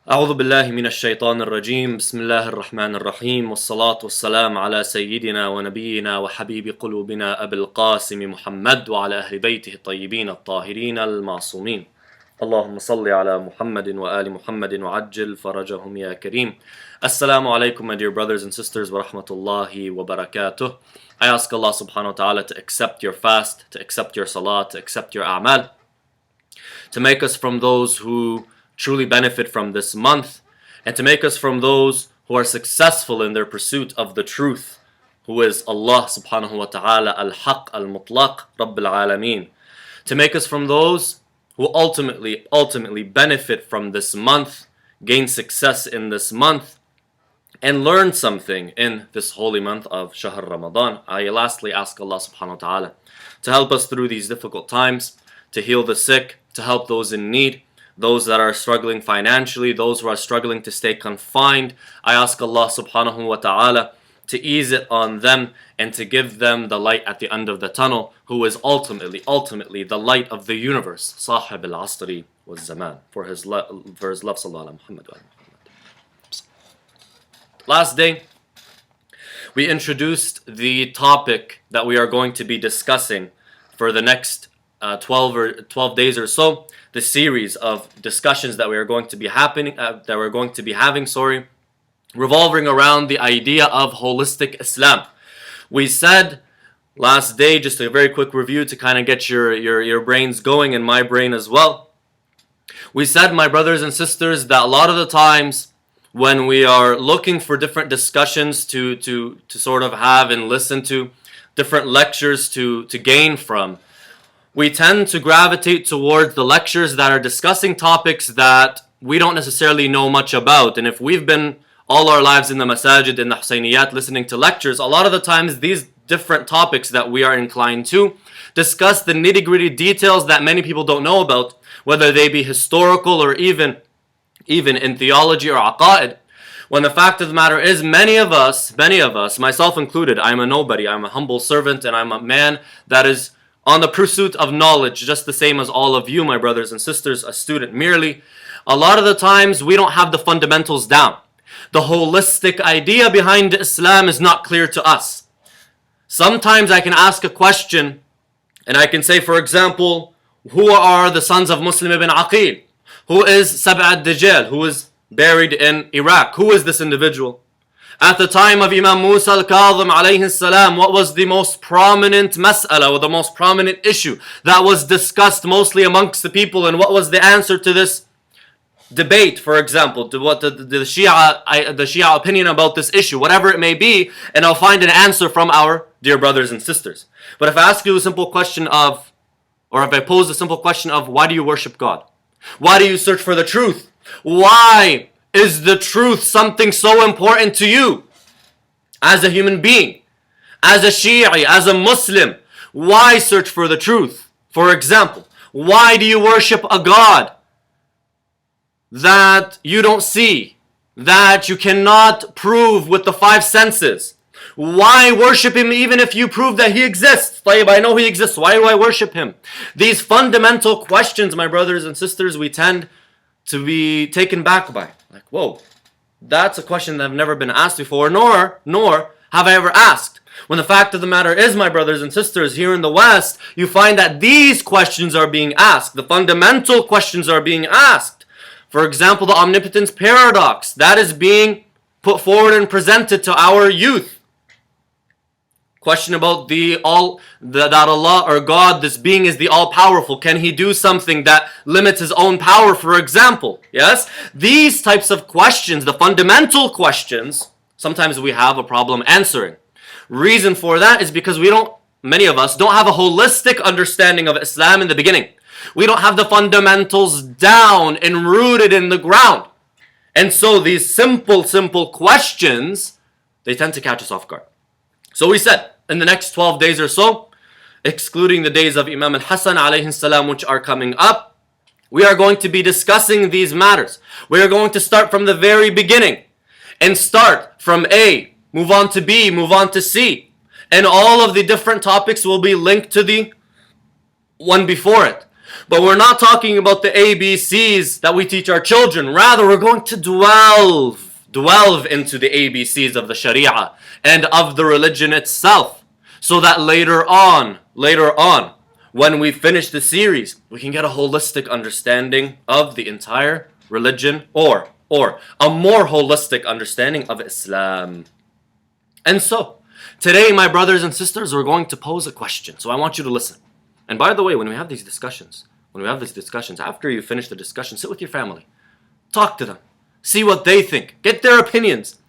أعوذ بالله من الشيطان الرجيم بسم الله الرحمن الرحيم والصلاة والسلام على سيدنا ونبينا وحبيب قلوبنا أبي القاسم محمد وعلى أهل بيته الطيبين الطاهرين المعصومين اللهم صل على محمد وآل محمد وعجل فرجهم يا كريم. Assalamu alaikum, my dear brothers and sisters, wa rahmatullahi wa barakatuh. I ask Allah subhanahu wa ta'ala to accept your fast, to accept your salat, to accept your a'mal, to make us from those who truly benefit from this month, and to make us from those who are successful in their pursuit of the truth, who is Allah subhanahu wa ta'ala al-haq al-mutlaq Rabbil alameen. To make us from those who ultimately benefit from this month, gain success in this month, and learn something in this holy month of Shahr Ramadan. I lastly ask Allah subhanahu wa ta'ala to help us through these difficult times, to heal the sick, to help those in need, those that are struggling financially, those who are struggling to stay confined. I ask Allah subhanahu wa ta'ala to ease it on them and to give them the light at the end of the tunnel, who is ultimately the light of the universe, Sahib al-Asri wa Zaman, for his love sallallahu ala Muhammad wa Muhammad. Last day, we introduced the topic that we are going to be discussing for the next 12 days or so, the series of discussions that we are going to be having, revolving around the idea of holistic Islam. We said last day, just a very quick review to kind of get your brains going and my brain as well. We said, my brothers and sisters, that a lot of the times when we are looking for different discussions to sort of have and listen to, different lectures to gain from, we tend to gravitate towards the lectures that are discussing topics that we don't necessarily know much about. And if we've been all our lives in the masajid, in the Husayniyat, listening to lectures, a lot of the times these different topics that we are inclined to discuss the nitty-gritty details that many people don't know about, whether they be historical or even in theology or aqa'id. When the fact of the matter is, many of us, myself included, I'm a nobody, I'm a humble servant, and I'm a man that is on the pursuit of knowledge, just the same as all of you, my brothers and sisters, a student merely. A lot of the times we don't have the fundamentals down. The holistic idea behind Islam is not clear to us. Sometimes I can ask a question and I can say, for example, who are the sons of Muslim ibn Aqil? Who is Sab' al-Dajjal, who is buried in Iraq? Who is this individual? At the time of Imam Musa al-Kadhim alayhi salam, what was the most prominent mas'ala, or the most prominent issue that was discussed mostly amongst the people, and what was the answer to this debate, for example, to what the Shia opinion about this issue, whatever it may be, and I'll find an answer from our dear brothers and sisters. But if I ask you a simple question of, or if I pose a simple question of, why do you worship God? Why do you search for the truth? Why is the truth something so important to you as a human being, as a Shi'i, as a Muslim? Why search for the truth? For example, why do you worship a God that you don't see, that you cannot prove with the five senses? Why worship him even if you prove that he exists? I know he exists. Why do I worship him? These fundamental questions, my brothers and sisters, we tend to be taken back by. Like, whoa, that's a question that I've never been asked before, nor have I ever asked. When the fact of the matter is, my brothers and sisters, here in the West, you find that these questions are being asked. The fundamental questions are being asked. For example, the omnipotence paradox, that is being put forward and presented to our youth. Question about that Allah or God, this being, is the all-powerful. Can he do something that limits his own power, for example? Yes? These types of questions, the fundamental questions, sometimes we have a problem answering. Reason for that is because many of us don't have a holistic understanding of Islam in the beginning. We don't have the fundamentals down and rooted in the ground. And so these simple questions, they tend to catch us off guard. So we said, in the next 12 days or so, excluding the days of Imam al-Hasan alayhi salam, which are coming up, we are going to be discussing these matters. We are going to start from the very beginning and start from A, move on to B, move on to C. And all of the different topics will be linked to the one before it. But we're not talking about the ABCs that we teach our children. Rather, we're going to delve into the ABCs of the Sharia and of the religion itself, so that later on, when we finish the series, we can get a holistic understanding of the entire religion, or a more holistic understanding of Islam. And so, today, my brothers and sisters, we're going to pose a question. So I want you to listen. And by the way, when we have these discussions, after you finish the discussion, sit with your family. Talk to them. See what they think. Get their opinions.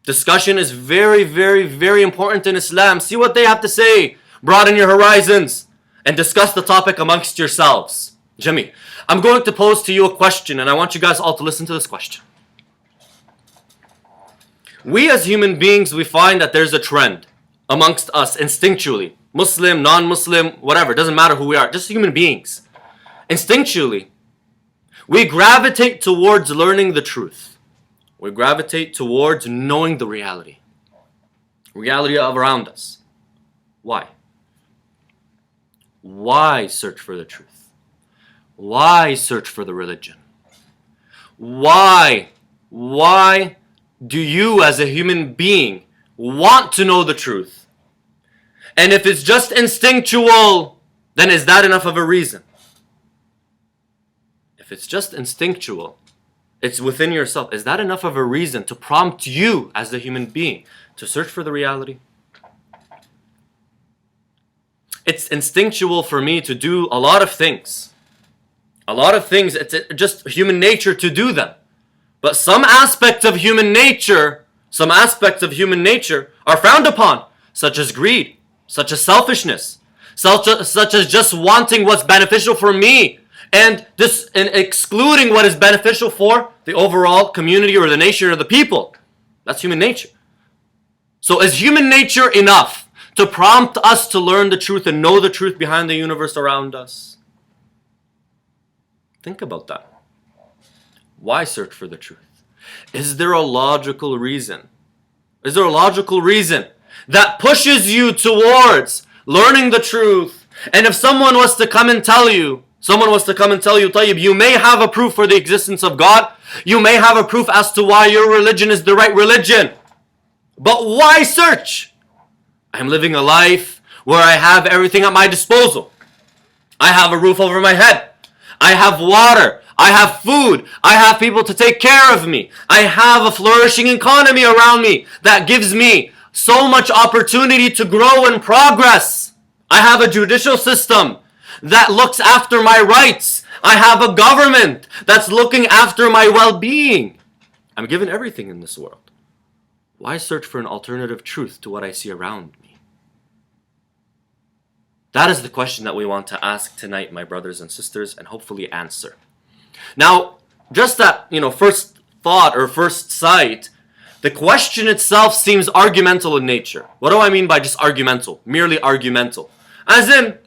Discussion is very, very, very important in Islam. See what they have to say. Broaden your horizons and discuss the topic amongst yourselves. Jami, I'm going to pose to you a question, and I want you guys all to listen to this question. We as human beings, we find that there's a trend amongst us instinctually. Muslim, non-Muslim, whatever, doesn't matter who we are, just human beings. Instinctually, we gravitate towards learning the truth. We gravitate towards knowing the reality around us. Why? Why search for the truth? Why search for the religion? Why do you as a human being want to know the truth? And if it's just instinctual, then is that enough of a reason? If it's just instinctual, it's within yourself, is that enough of a reason to prompt you as a human being to search for the reality? It's instinctual for me to do a lot of things. It's just human nature to do them. But some aspects of human nature are frowned upon, such as greed, such as selfishness, such as just wanting what's beneficial for me and excluding what is beneficial for the overall community or the nation or the people. That's human nature. So is human nature enough to prompt us to learn the truth and know the truth behind the universe around us? Think about that. Why search for the truth? Is there a logical reason? Is there a logical reason that pushes you towards learning the truth? And if someone was to come and tell you, Tayyib, you may have a proof for the existence of God. You may have a proof as to why your religion is the right religion. But why search? I'm living a life where I have everything at my disposal. I have a roof over my head. I have water. I have food. I have people to take care of me. I have a flourishing economy around me that gives me so much opportunity to grow and progress. I have a judicial system that looks after my rights. I have a government that's looking after my well-being. I'm given everything in this world. Why search for an alternative truth to what I see around me? That is the question that we want to ask tonight, my brothers and sisters, and hopefully answer. Now, just that, first thought or first sight, the question itself seems argumental in nature. What do I mean by just argumental? Merely argumental. As in,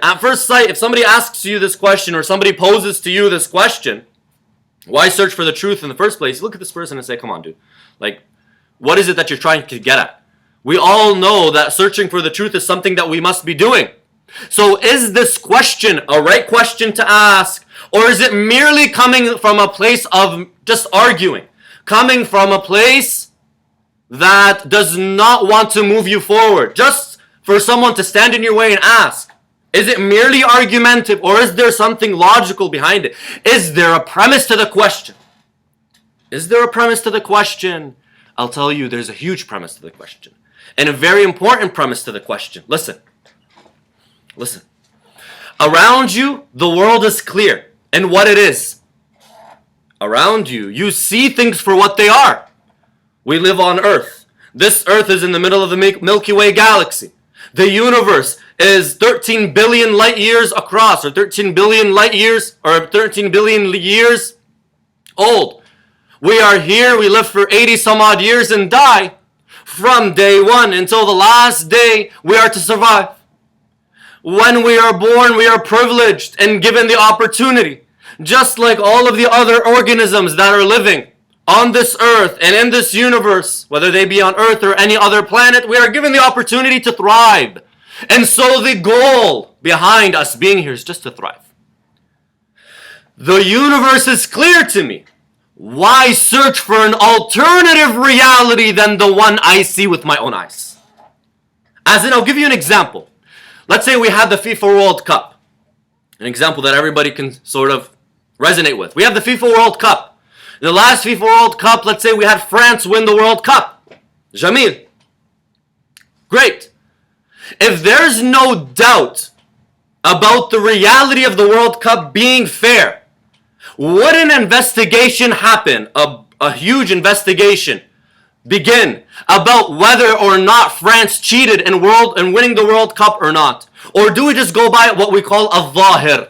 at first sight, if somebody asks you this question or somebody poses to you this question, why search for the truth in the first place? Look at this person and say, come on, dude. Like, what is it that you're trying to get at? We all know that searching for the truth is something that we must be doing. So is this question a right question to ask? Or is it merely coming from a place of just arguing? Coming from a place that does not want to move you forward? Just for someone to stand in your way and ask. Is it merely argumentative, or is there something logical behind it? Is there a premise to the question? Is there a premise to the question? I'll tell you, there's a huge premise to the question. And a very important premise to the question. Listen. Around you, the world is clear in what it is. Around you, you see things for what they are. We live on Earth. This Earth is in the middle of the Milky Way galaxy. The universe is 13 billion light years across, or 13 billion light years, or 13 billion years old. We are here, we live for 80 some odd years and die. From day one until the last day, we are to survive. When we are born, we are privileged and given the opportunity, just like all of the other organisms that are living on this earth and in this universe, whether they be on Earth or any other planet, we are given the opportunity to thrive. And so the goal behind us being here is just to thrive. The universe is clear to me. Why search for an alternative reality than the one I see with my own eyes? As in, I'll give you an example. Let's say we had the FIFA World Cup. An example that everybody can sort of resonate with. We have the FIFA World Cup. In the last FIFA World Cup, let's say we had France win the World Cup. Jamil. Great. If there's no doubt about the reality of the World Cup being fair, would an investigation happen, a huge investigation begin about whether or not France cheated in winning the World Cup or not? Or do we just go by what we call a zahir?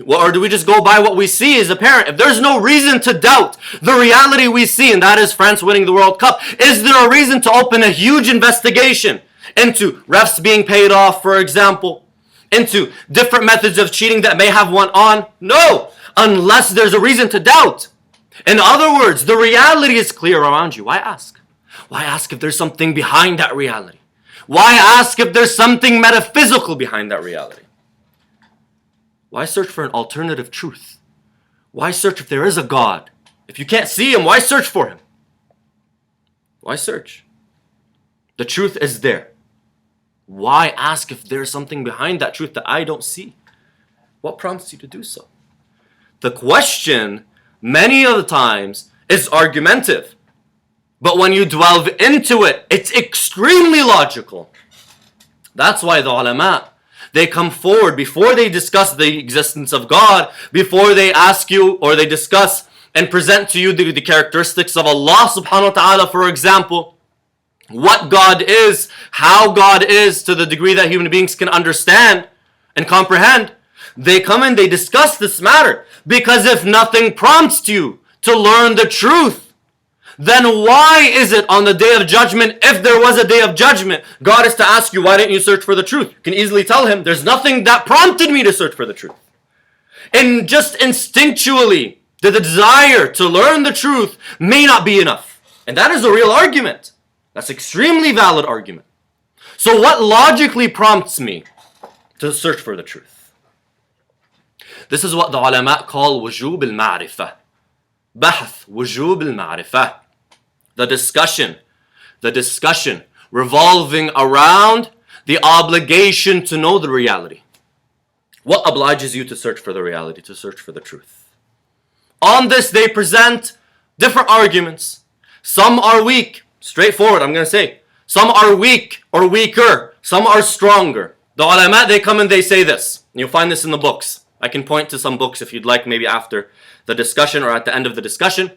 Or do we just go by what we see as apparent? If there's no reason to doubt the reality we see, and that is France winning the World Cup, is there a reason to open a huge investigation into refs being paid off, for example, into different methods of cheating that may have went on? No, unless there's a reason to doubt. In other words, the reality is clear around you. Why ask? Why ask if there's something behind that reality? Why ask if there's something metaphysical behind that reality? Why search for an alternative truth? Why search if there is a God? If you can't see him, why search for him? Why search? The truth is there. Why ask if there's something behind that truth that I don't see? What prompts you to do so? The question, many of the times, is argumentative. But when you delve into it, it's extremely logical. That's why the ulama, they come forward before they discuss the existence of God, before they ask you or they discuss and present to you the characteristics of Allah subhanahu wa ta'ala, for example, what God is, how God is to the degree that human beings can understand and comprehend. They come and they discuss this matter. Because if nothing prompts you to learn the truth, then why is it on the day of judgment, if there was a day of judgment, God is to ask you, why didn't you search for the truth? You can easily tell him, there's nothing that prompted me to search for the truth. And just instinctually, the desire to learn the truth may not be enough. And that is a real argument. That's an extremely valid argument. So what logically prompts me to search for the truth? This is what the ulama call wujub al-ma'rifah. Bahth wujub al-ma'rifah. The discussion revolving around the obligation to know the reality. What obliges you to search for the reality, to search for the truth? On this, they present different arguments. Some are weak, straightforward, I'm going to say. Some are weak or weaker. Some are stronger. The ulama, they come and they say this. You'll find this in the books. I can point to some books if you'd like, maybe after the discussion or at the end of the discussion.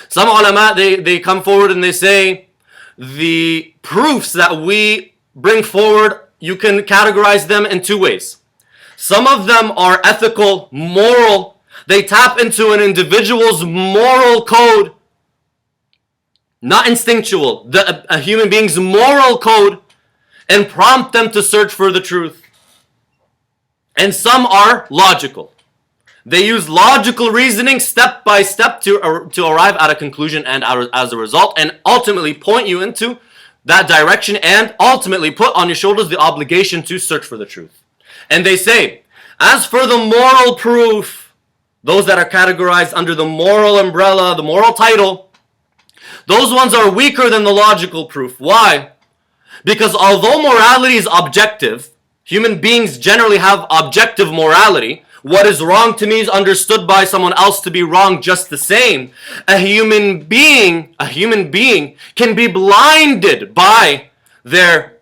Some ulama, they come forward and they say the proofs that we bring forward, you can categorize them in two ways. Some of them are ethical, moral. They tap into an individual's moral code, not instinctual, a human being's moral code, and prompt them to search for the truth. And some are logical. They use logical reasoning step by step to arrive at a conclusion and as a result, and ultimately point you into that direction and ultimately put on your shoulders the obligation to search for the truth. And they say, as for the moral proof, those that are categorized under the moral umbrella, the moral title, those ones are weaker than the logical proof. Why? Because although morality is objective, human beings generally have objective morality. What is wrong to me is understood by someone else to be wrong just the same. A human being can be blinded by their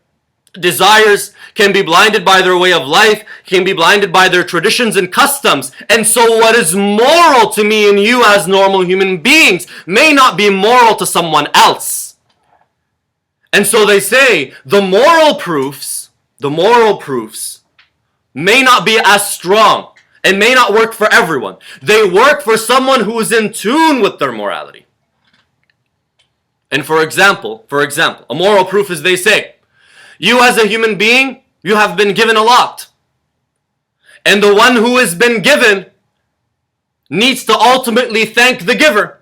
desires, can be blinded by their way of life, can be blinded by their traditions and customs. And so what is moral to me and you as normal human beings may not be moral to someone else. And so they say the moral proofs may not be as strong. It may not work for everyone. They work for someone who is in tune with their morality. And for example, a moral proof is they say, you as a human being, you have been given a lot. And the one who has been given needs to ultimately thank the giver.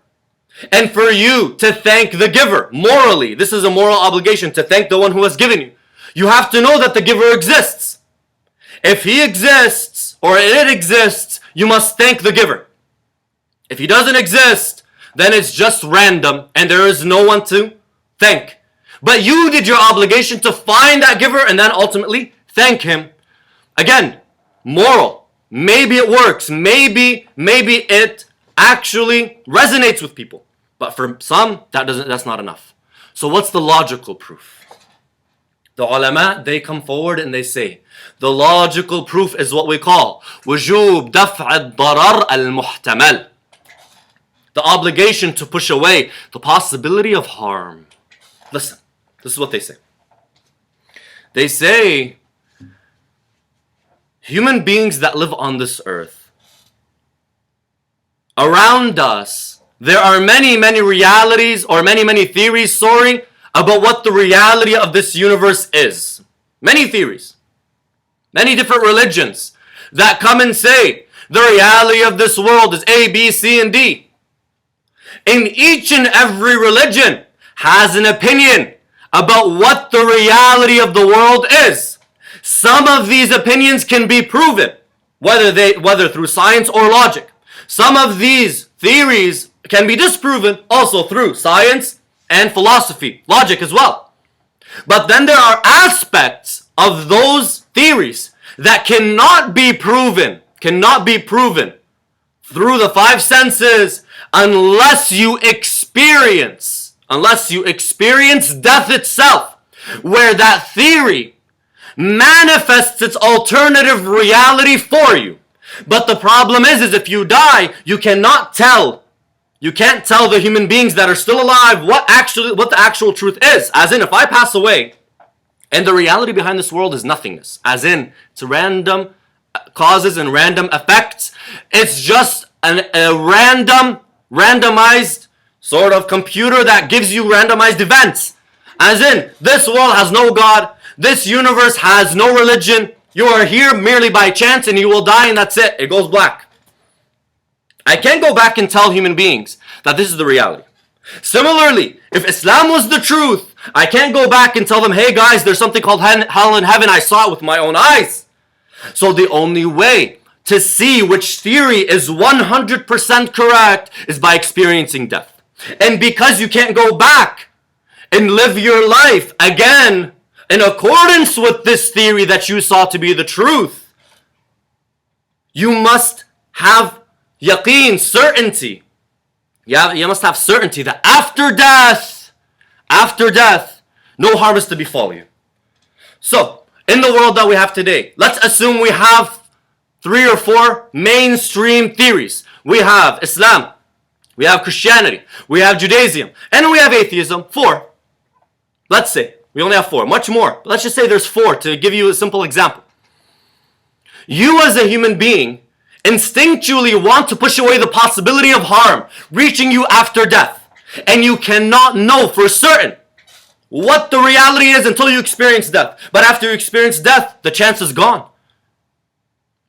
And for you to thank the giver, morally, this is a moral obligation to thank the one who has given you. You have to know that the giver exists. If he exists, or it exists, you must thank the giver. If he doesn't exist, then it's just random and there is no one to thank. But you did your obligation to find that giver and then ultimately thank him. Again, moral. Maybe it works. Maybe it actually resonates with people. But for some, that's not enough. So what's the logical proof? The ulama, they come forward and they say, the logical proof is what we call وجوب دفع الضرر المحتمل. The obligation to push away the possibility of harm. Listen, this is what they say. They say, human beings that live on this earth, around us, there are many realities or many theories soaring about what the reality of this universe is. Many theories. Many different religions that come and say the reality of this world is A, B, C, and D. And each and every religion has an opinion about what the reality of the world is. Some of these opinions can be proven, whether through science or logic. Some of these theories can be disproven also through science and philosophy, logic as well. But then there are aspects of those theories that cannot be proven through the five senses unless you experience death itself, where that theory manifests its alternative reality for you. But the problem is if you die, you can't tell the human beings that are still alive what the actual truth is. As in, if I pass away and the reality behind this world is nothingness, as in it's random causes and random effects, it's just a randomized sort of computer that gives you randomized events. As in, this world has no God, this universe has no religion, you are here merely by chance and you will die and that's it. It goes black. I can't go back and tell human beings that this is the reality. Similarly, if Islam was the truth, I can't go back and tell them, hey guys, there's something called hell and heaven. I saw it with my own eyes. So the only way to see which theory is 100% correct is by experiencing death. And because you can't go back and live your life again in accordance with this theory that you saw to be the truth, you must have yaqeen, certainty. Yeah, you must have certainty that after death, no harm is to befall you. So, in the world that we have today, let's assume we have 3 or 4 mainstream theories. We have Islam, we have Christianity, we have Judaism, and we have atheism. 4. Let's say we only have 4, much more. But let's just say there's 4 to give you a simple example. You as a human being instinctually want to push away the possibility of harm reaching you after death. And you cannot know for certain what the reality is until you experience death. But after you experience death, the chance is gone.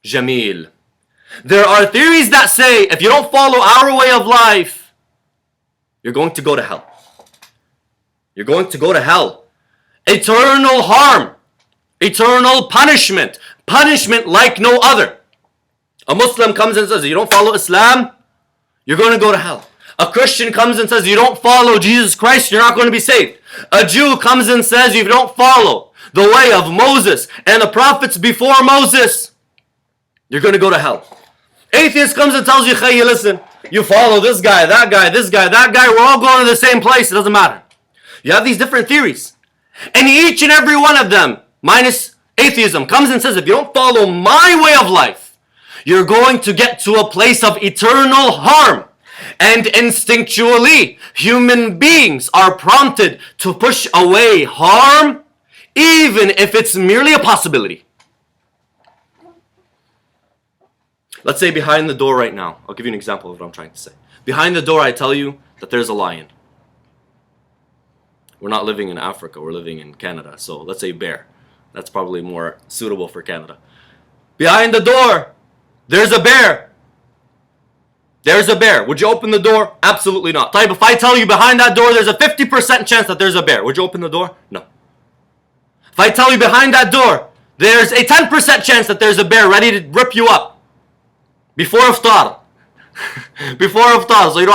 Jameel. There are theories that say if you don't follow our way of life, you're going to go to hell. You're going to go to hell. Eternal harm. Eternal punishment. Punishment like no other. A Muslim comes and says, you don't follow Islam, you're going to go to hell. A Christian comes and says, you don't follow Jesus Christ, you're not going to be saved. A Jew comes and says, if you don't follow the way of Moses and the prophets before Moses, you're going to go to hell. Atheist comes and tells you, hey, listen, you follow this guy, that guy, we're all going to the same place, it doesn't matter. You have these different theories. And each and every one of them, minus atheism, comes and says, if you don't follow my way of life, you're going to get to a place of eternal harm. And instinctually, human beings are prompted to push away harm, even if it's merely a possibility. Let's say behind the door right now, I'll give you an example of what I'm trying to say. Behind the door, I tell you that there's a lion. We're not living in Africa, we're living in Canada. So let's say bear. That's probably more suitable for Canada. Behind the door, there's a bear. There's a bear. Would you open the door? Absolutely not. If I tell you behind that door there's a 50% chance that there's a bear, would you open the door? No. If I tell you behind that door there's a 10% chance that there's a bear ready to rip you up, before iftar. Before iftar, so you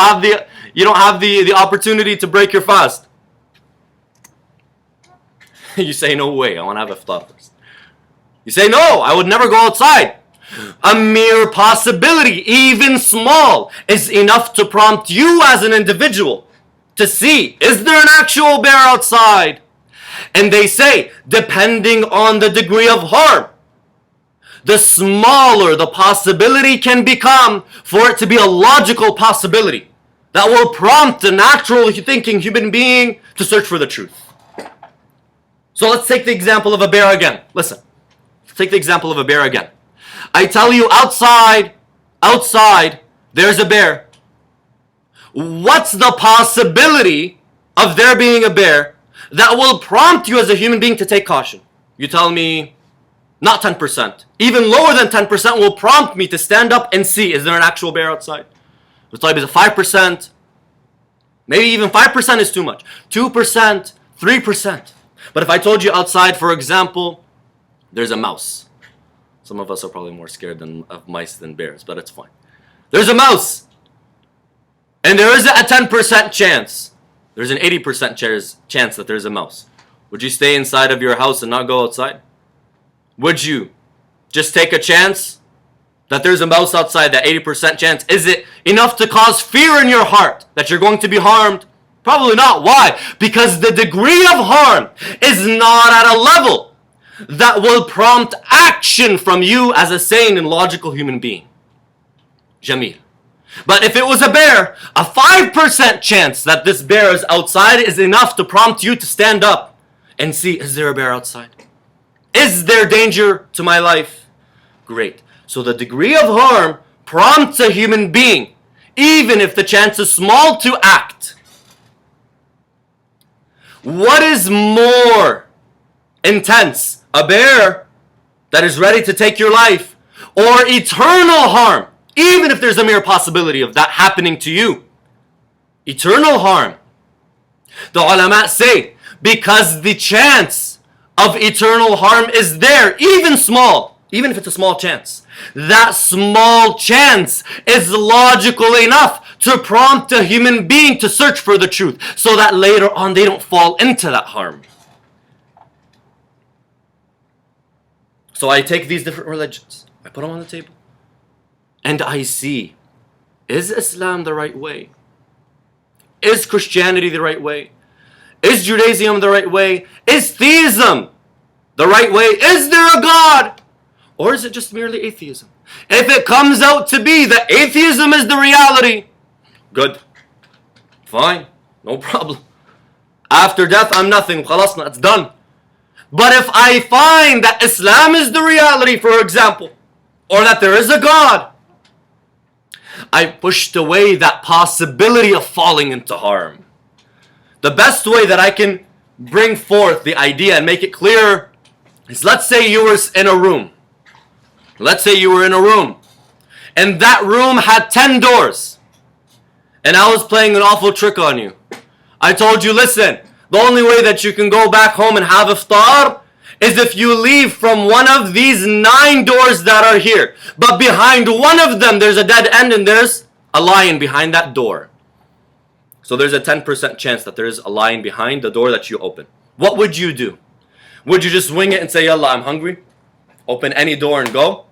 don't have the opportunity to break your fast. You say, no way, I want to have iftar first. You say, no, I would never go outside. A mere possibility, even small, is enough to prompt you as an individual to see, is there an actual bear outside? And they say, depending on the degree of harm, the smaller the possibility can become for it to be a logical possibility that will prompt a natural thinking human being to search for the truth. So let's take the example of a bear again. Listen, let's take the example of a bear again. I tell you, outside, there's a bear. What's the possibility of there being a bear that will prompt you as a human being to take caution? You tell me, not 10%. Even lower than 10% will prompt me to stand up and see, is there an actual bear outside? It's like, is it 5%? Maybe even 5% is too much. 2%, 3%. But if I told you outside, for example, there's a mouse. Some of us are probably more scared of mice than bears, but it's fine. There's a mouse. And there is a 10% chance. There's an 80% chance that there's a mouse. Would you stay inside of your house and not go outside? Would you just take a chance that there's a mouse outside, that 80% chance? Is it enough to cause fear in your heart that you're going to be harmed? Probably not. Why? Because the degree of harm is not at a level that will prompt action from you as a sane and logical human being. Jameel. But if it was a bear, a 5% chance that this bear is outside is enough to prompt you to stand up and see, is there a bear outside? Is there danger to my life? Great. So the degree of harm prompts a human being, even if the chance is small, to act. What is more intense? A bear that is ready to take your life, or eternal harm, even if there's a mere possibility of that happening to you? Eternal harm. The ulama say, because the chance of eternal harm is there, even small, even if it's a small chance. That small chance is logical enough to prompt a human being to search for the truth, so that later on they don't fall into that harm. So I take these different religions, I put them on the table, and I see, is Islam the right way? Is Christianity the right way? Is Judaism the right way? Is theism the right way? Is there a God? Or is it just merely atheism? If it comes out to be that atheism is the reality, good. Fine. No problem. After death, I'm nothing. Khalasna, it's done. But if I find that Islam is the reality, for example, or that there is a God, I pushed away that possibility of falling into harm. The best way that I can bring forth the idea and make it clear is, let's say you were in a room. Let's say you were in a room, and that room had 10 doors, and I was playing an awful trick on you. I told you, listen, the only way that you can go back home and have iftar is if you leave from one of these 9 doors that are here. But behind one of them, there's a dead end, and there's a lion behind that door. So there's a 10% chance that there is a lion behind the door that you open. What would you do? Would you just wing it and say, Yallah, I'm hungry? Open any door and go?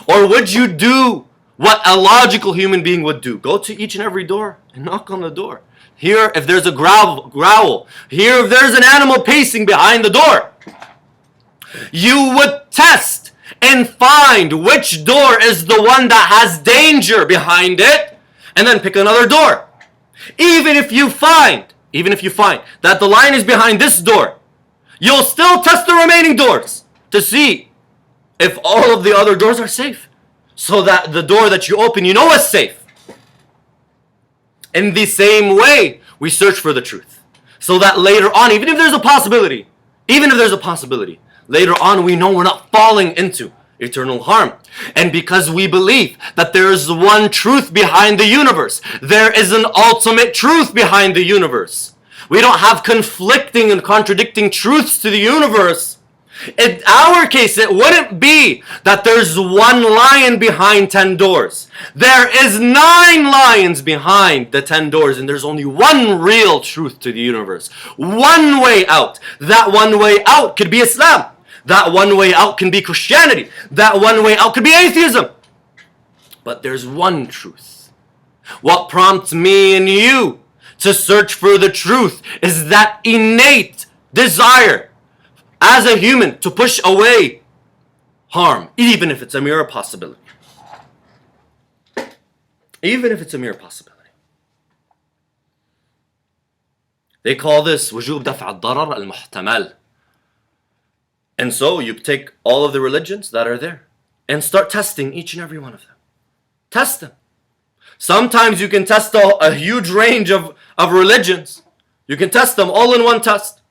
Or would you do what a logical human being would do? Go to each and every door and knock on the door. Hear if there's a growl. Hear if there's an animal pacing behind the door. You would test and find which door is the one that has danger behind it, and then pick another door. Even if you find that the lion is behind this door, you'll still test the remaining doors to see if all of the other doors are safe, so that the door that you open, you know is safe. In the same way, we search for the truth, so that later on, even if there's a possibility, later on we know we're not falling into eternal harm. And because we believe that there is one truth behind the universe, there is an ultimate truth behind the universe. We don't have conflicting and contradicting truths to the universe. In our case, it wouldn't be that there's one lion behind 10 doors. There is 9 lions behind the 10 doors, and there's only one real truth to the universe. One way out. That one way out could be Islam. That one way out can be Christianity. That one way out could be atheism. But there's one truth. What prompts me and you to search for the truth is that innate desire as a human to push away harm, even if it's a mere possibility. Even if it's a mere possibility. They call this وجوب دفع الضرر المحتمل. And so you take all of the religions that are there and start testing each and every one of them. Test them. Sometimes you can test a huge range of religions. You can test them all in one test.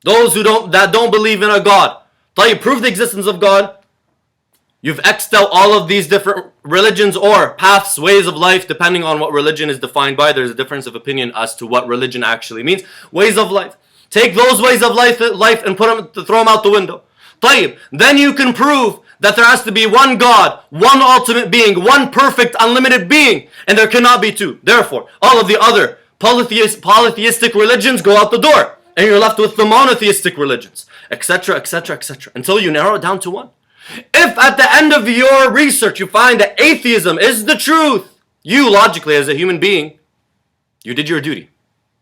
Those that don't believe in a God. طيب, prove the existence of God. You've X'd out all of these different religions or paths, ways of life, depending on what religion is defined by. There's a difference of opinion as to what religion actually means. Ways of life. Take those ways of life and throw them out the window. طيب, then you can prove that there has to be one God, one ultimate being, one perfect, unlimited being, and there cannot be two. Therefore, all of the other polytheistic religions go out the door, and you're left with the monotheistic religions, etc., etc., etc., until you narrow it down to one. If at the end of your research you find that atheism is the truth, you logically as a human being, you did your duty.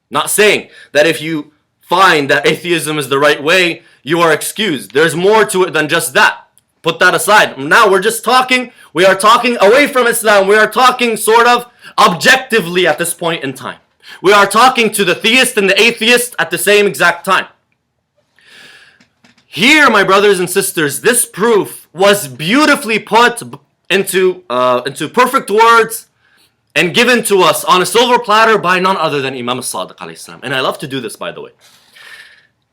Not saying that if you find that atheism is the right way, you are excused. There's more to it than just that. Put that aside. Now we are talking away from Islam. We are talking sort of objectively at this point in time. We are talking to the theist and the atheist at the same exact time. Here, my brothers and sisters, this proof was beautifully put into perfect words and given to us on a silver platter by none other than Imam al-Sadiq alayhi salam. And I love to do this, by the way.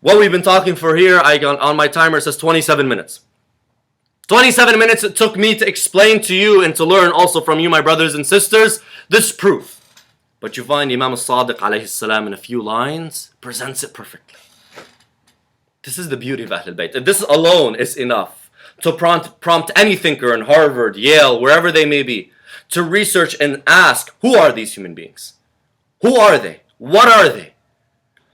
What we've been talking for here, on my timer it says 27 minutes. 27 minutes it took me to explain to you and to learn also from you, my brothers and sisters, this proof. But you find Imam al-Sadiq alayhi salam in a few lines presents it perfectly. This is the beauty of Ahlul Bayt. This alone is enough to prompt any thinker in Harvard, Yale, wherever they may be, to research and ask, who are these human beings? Who are they? What are they?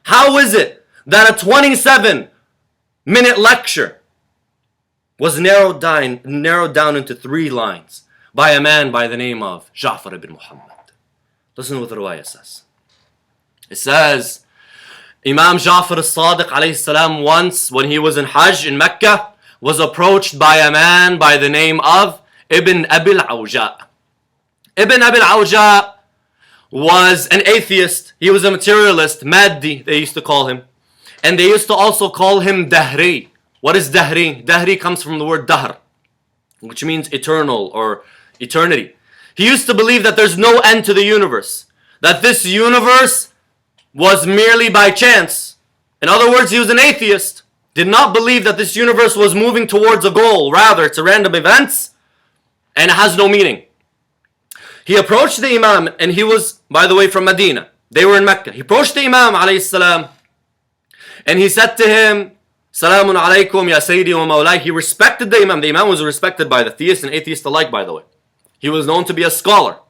How is it that a 27-minute lecture was narrowed down into 3 lines by a man by the name of Ja'far ibn Muhammad? Listen to what the riwayah says. It says, Imam Ja'far al-Sadiq alayhi salam once, when he was in Hajj in Mecca, was approached by a man by the name of Ibn Abil Awja. Ibn Abil Awja was an atheist. He was a materialist, Maddi, they used to call him. And they used to also call him Dahri. What is Dahri? Dahri comes from the word Dahr, which means eternal or eternity. He used to believe that there's no end to the universe. That this universe was merely by chance. In other words, he was an atheist. Did not believe that this universe was moving towards a goal. Rather, it's a random events and it has no meaning. He approached the Imam, and he was, by the way, from Medina. They were in Mecca. He approached the Imam alayhi salam, and he said to him, Salamun alaykum ya Sayyidi wa Mawlai. He respected the Imam. The Imam was respected by the theist and atheist alike, by the way. He was known to be a scholar.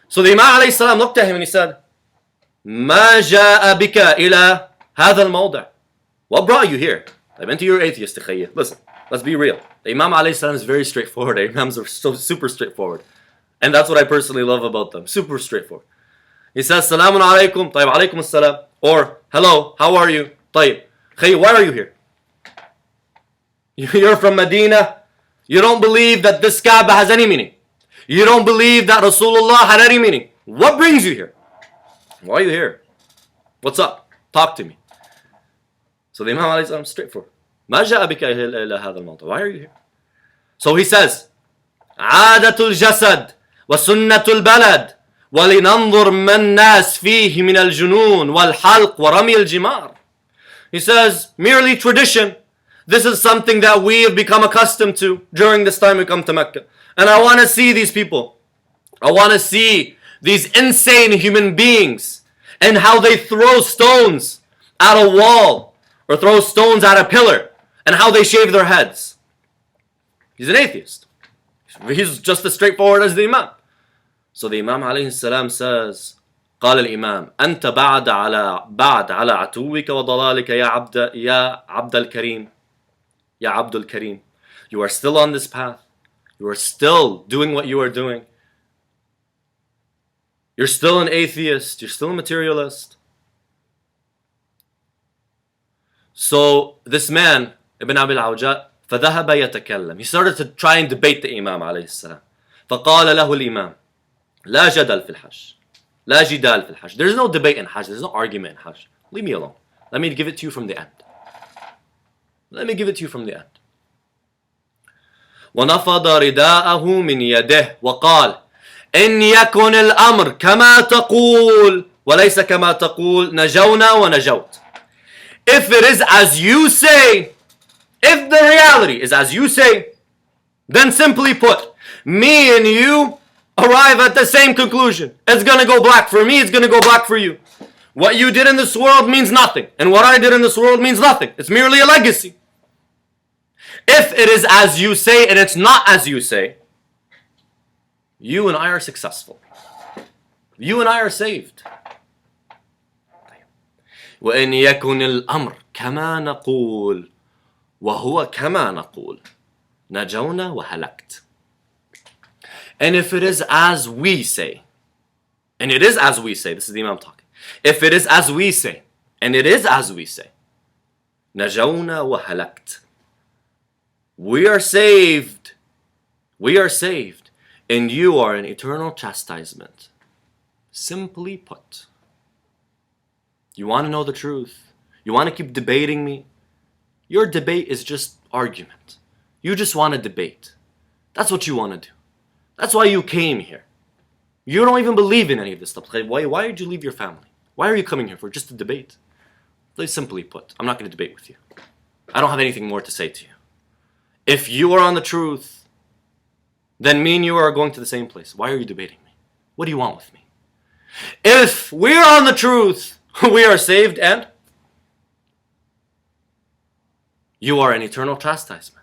So the Imam alayhi salam looked at him and he said, Ma ja'a bika ila hadha al-mawda'. What brought you here? I've been to your atheist, Khayya. Listen, let's be real. The Imam alayhi salam is very straightforward. The Imams are so super straightforward. And that's what I personally love about them. Super straightforward. He says, Salamun alaykum, tayyib alaykum as-salam. Or, hello, how are you? Tayyib. Khayya, why are you here? You're from Medina. You don't believe that this Kaaba has any meaning. You don't believe that Rasulullah had any meaning. What brings you here? Why are you here? What's up? Talk to me. So the Imam alayhi salam is straightforward. ما جاء بك إلى هذا الموضوع. Why are you here? So he says, عادة الجسد وسنة البلد ولننظر ما الناس فيه من الجنون والحلق ورمي الجمار. He says, merely tradition. This is something that we have become accustomed to during this time we come to Mecca. And I want to see these people. I want to see these insane human beings and how they throw stones at a wall or throws stones at a pillar and how they shave their heads. He's an atheist. He's just as straightforward as the Imam. So the Imam alayhi salam says, قال الإمام أنت بعد على عتوك وضلالك يا عبد الكريم يا عبد الكريم. You are still on this path. You are still doing what you are doing. You're still an atheist. You're still a materialist. So this man, Ibn Abi al-Awja, فذهب يتكلم. He started to try and debate the Imam عليه السلام. فقال له الإمام لا جدل في الحج. لا جدال في الحج. There's no debate in Hajj. There's no argument in Hajj. Leave me alone. Let me give it to you from the end. Let me give it to you from the end. ونفض رداءه من يده وقال إن يكن الأمر كما تقول وليس كما تقول نجونا ونجوت. If it is as you say, if the reality is as you say, then simply put, me and you arrive at the same conclusion. It's going to go black for me, it's going to go black for you. What you did in this world means nothing, and what I did in this world means nothing. It's merely a legacy. If it is as you say and it's not as you say, you and I are successful. You and I are saved. وإن يكن الأمر كما نقول وهو كما نقول نجونا وهلكت. And if it is as we say, and it is as we say, this is the Imam talking. If it is as we say, and it is as we say, نجونا وهلكت. We are saved. We are saved. And you are in eternal chastisement. Simply put. You want to know the truth? You want to keep debating me? Your debate is just argument. You just want to debate. That's what you want to do. That's why you came here. You don't even believe in any of this stuff. Why did you leave your family? Why are you coming here for? Just a debate? Very simply put, I'm not going to debate with you. I don't have anything more to say to you. If you are on the truth, then me and you are going to the same place. Why are you debating me? What do you want with me? If we are on the truth, we are saved and you are in eternal chastisement.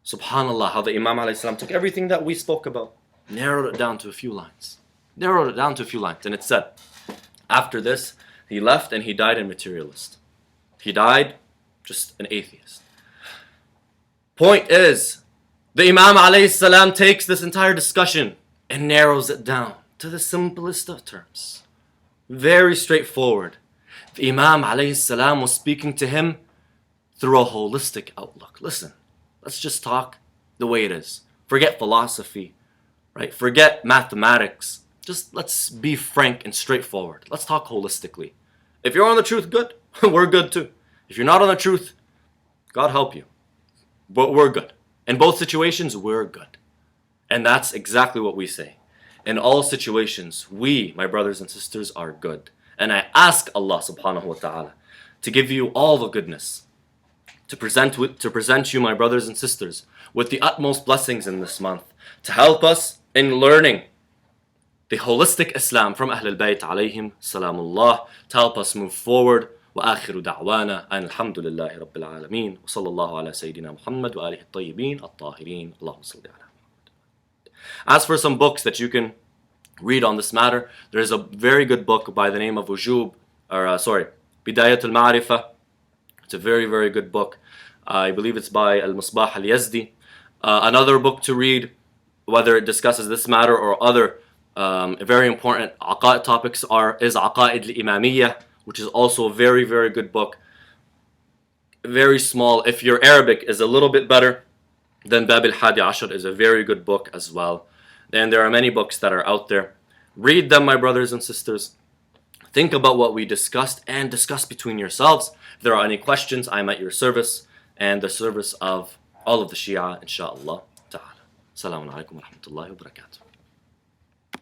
SubhanAllah, how the Imam ﷺ took everything that we spoke about, narrowed it down to a few lines. Narrowed it down to a few lines. And it said, after this, he left and he died a materialist. He died just an atheist. Point is, the Imam ﷺ takes this entire discussion and narrows it down to the simplest of terms. Very straightforward. The Imam ﷺ was speaking to him through a holistic outlook. Listen, let's just talk the way it is. Forget philosophy, right? Forget mathematics. Just let's be frank and straightforward. Let's talk holistically. If you're on the truth, good. We're good too. If you're not on the truth, God help you. But we're good. In both situations, we're good. And that's exactly what we say. In all situations, we, my brothers and sisters, are good. And I ask Allah subhanahu wa ta'ala to give you all the goodness, to present you, my brothers and sisters, with the utmost blessings in this month, to help us in learning the holistic Islam from Ahlul Bayt alayhim salamullah, to help us move forward. وآخر دعوانا أن الحمد لله رب العالمين وصلى الله على سيدنا محمد وآله الطيبين الطاهرين اللهم صل على محمد. As for some books that you can read on this matter, there is a very good book by the name of Bidayat al-Ma'rifah. It's a very, very good book. I believe it's by Al-Misbah al-Yazdi. Another book to read, whether it discusses this matter or other very important aqa'id topics, is Aqa'id al-Imamiyyah, which is also a very, very good book. Very small. If your Arabic is a little bit better, then Bab al-Hadi Ashar is a very good book as well. And there are many books that are out there. Read them, my brothers and sisters. Think about what we discussed and discuss between yourselves. If there are any questions, I'm at your service and the service of all of the Shia, inshaAllah ta'ala. Assalamu alaikum wa rahmatullahi wa barakatuh.